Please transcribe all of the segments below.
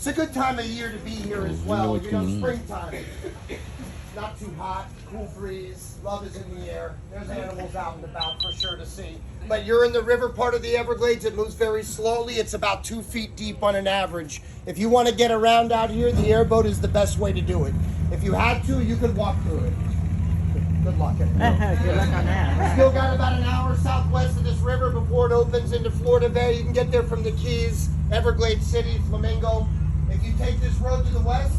It's a good time of year to be here as well. You know, springtime. Not too hot, cool breeze, love is in the air. There's animals out and about for sure to see. But you're in the river part of the Everglades. It moves very slowly. It's about 2 feet deep on an average. If you want to get around out here, the airboat is the best way to do it. If you had to, you could walk through it. Good luck at it. Good luck on that. Still got about an hour southwest of this river before it opens into Florida Bay. You can get there from the Keys, Everglades City, Flamingo. If you take this road to the west,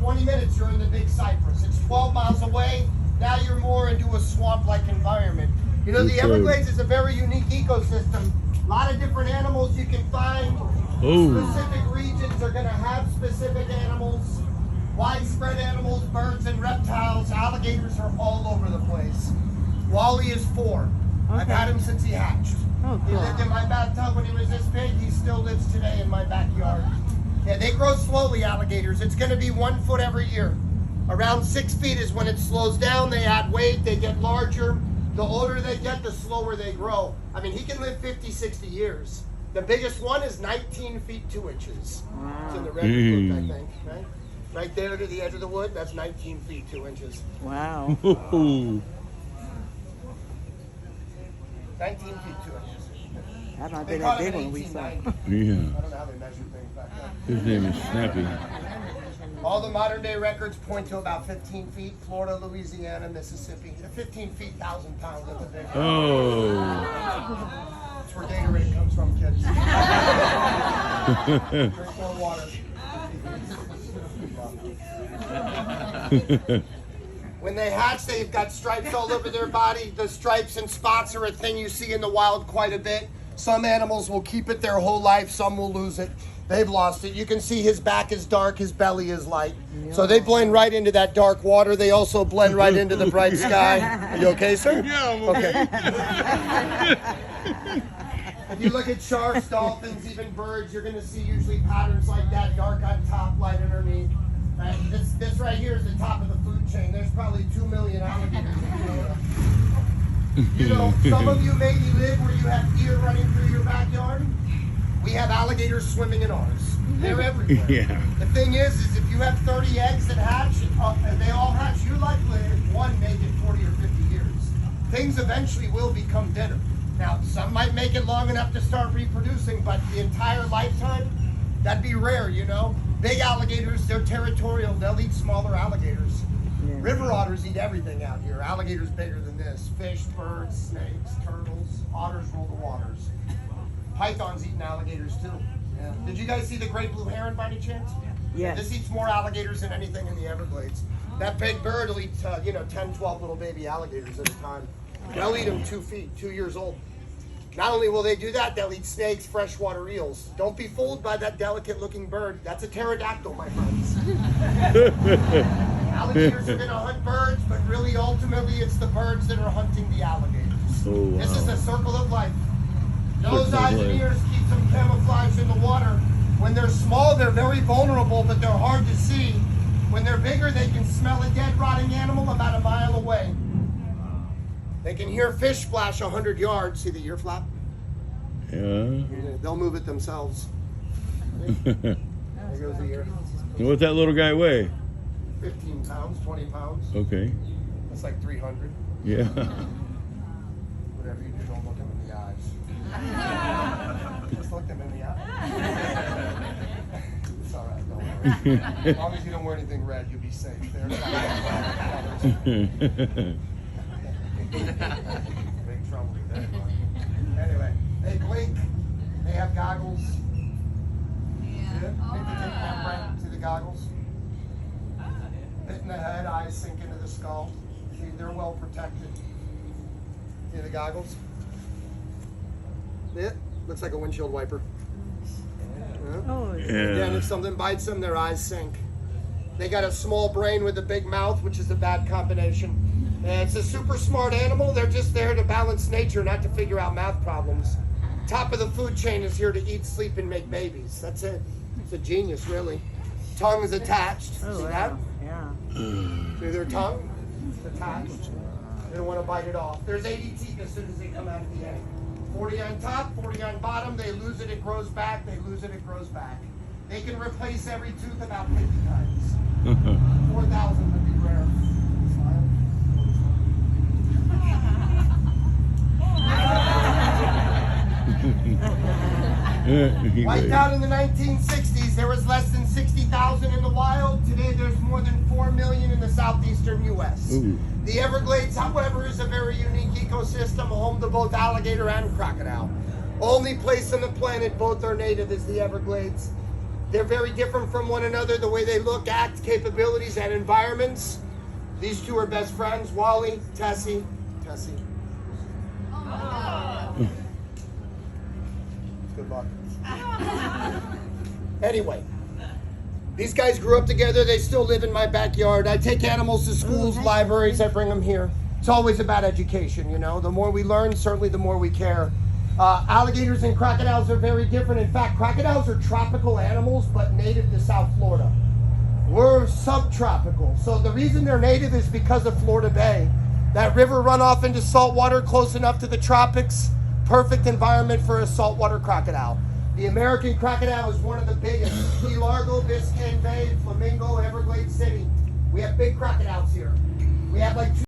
20 minutes you're in the Big Cypress. It's 12 miles away. Now you're more into a swamp-like environment. You know, the Everglades is a very unique ecosystem. A lot of different animals you can find. Specific regions are going to have specific animals. Widespread animals, birds and reptiles. Alligators are all over the place. Wally is 4. Okay. I've had him since he hatched. Oh, cool. He lived in my bathtub when he was this big. He still lives today in my backyard. Yeah, they grow slowly, alligators. It's going to be 1 foot every year. Around 6 feet is when it slows down. They add weight. They get larger. The older they get, the slower they grow. I mean, he can live 50, 60 years. The biggest one is 19 feet 2 inches. Wow. It's in the red book, I think. Right? Right there to the edge of the wood, that's 19 feet 2 inches. Wow. 19 feet 2 inches. That might be that big one we saw. Yeah. I don't know how they measure things back then. His name is Snappy. All the modern day records point to about 15 feet. Florida, Louisiana, Mississippi. 15 feet, 1,000 pounds. That's a big one. Oh. That's where Gatorade comes from, kids. Drink more water. When they hatch, they've got stripes all over their body. The stripes and spots are a thing you see in the wild quite a bit. Some animals will keep it their whole life, some will lose it. They've lost it. You can see his back is dark, his belly is light. So they blend right into that dark water. They also blend right into the bright sky. Are you okay, sir? Yeah, I'm okay. If you look at sharks, dolphins, even birds, you're going to see usually patterns like that, dark on top, light underneath. Right? This right here is the top of the food chain. There's probably 2 million alligators in Florida. You know, some of you maybe live where you have deer running through your backyard. We have alligators swimming in ours. They're everywhere. Yeah. The thing is if you have 30 eggs that hatch, and they all hatch, you're likely one make it 40 or 50 years. Things eventually will become dinner. Now, some might make it long enough to start reproducing, but the entire lifetime, that'd be rare, you know? Big alligators, they're territorial. They'll eat smaller alligators. Yeah. River otters eat everything out here. Alligators bigger than this. Fish, birds, snakes, turtles. Otters rule the waters. Pythons eating alligators too. Yeah. Did you guys see the great blue heron by any chance? Yes. This eats more alligators than anything in the Everglades. That big bird will eat, 10, 12 little baby alligators at a time. They'll eat them 2 feet, 2 years old. Not only will they do that, they'll eat snakes, freshwater eels. Don't be fooled by that delicate-looking bird. That's a pterodactyl, my friends. Alligators are going to hunt birds, but really, ultimately, it's the birds that are hunting the alligators. Oh, wow. This is the circle of life. Nose, eyes, and ears keep them camouflaged in the water. When they're small, they're very vulnerable, but they're hard to see. When they're bigger, they can smell a dead, rotting animal about a mile away. They can hear fish splash 100 yards. See the ear flap? Yeah. They'll move it themselves. There goes the ear. And what's that little guy weigh? 15 pounds, 20 pounds. Okay. That's like 300. Yeah. Whatever you do, don't look them in the eyes. Just look them in the eyes. It's all right, don't worry. As long as you don't wear anything red, you'll be safe. Big trouble with that. Anyway, they blink. They have goggles. Yeah. Take that right to the goggles. Hitting the head, eyes sink into the skull. See, they're well protected. See the goggles? Yeah, looks like a windshield wiper. Yeah. Oh, Yeah. Again, if something bites them, their eyes sink. They got a small brain with a big mouth, which is a bad combination. It's a super smart animal. They're just there to balance nature, not to figure out math problems. Top of the food chain is here to eat, sleep, and make babies. That's it. It's a genius, really. Tongue is attached. Oh, See wow. that? Yeah. See their tongue? It's attached. They don't want to bite it off. There's 80 teeth as soon as they come out of the egg. 40 on top, 40 on bottom. They lose it, it grows back. They lose it, it grows back. They can replace every tooth about 50 times. 4,000 would be rare. Wiped out in the 1960s, there was less than 60,000 in the wild. Today there's more than 4 million in the southeastern U.S. Ooh. The Everglades, however, is a very unique ecosystem, home to both alligator and crocodile. Only place on the planet both are native is the Everglades. They're very different from one another, the way they look, act, capabilities, and environments. These two are best friends, Wally, Tessie. Good luck. Anyway, these guys grew up together. They still live in my backyard. I take animals to schools, libraries. I bring them here. It's always about education, you know. The more we learn, certainly the more we care. Alligators and crocodiles are very different. In fact, crocodiles are tropical animals, but native to South Florida. We're subtropical. So the reason they're native is because of Florida Bay. That river runoff into saltwater close enough to the tropics. Perfect environment for a saltwater crocodile. The American crocodile is one of the biggest. Key Largo, Biscayne Bay, Flamingo, Everglades City. We have big crocodiles here. We have like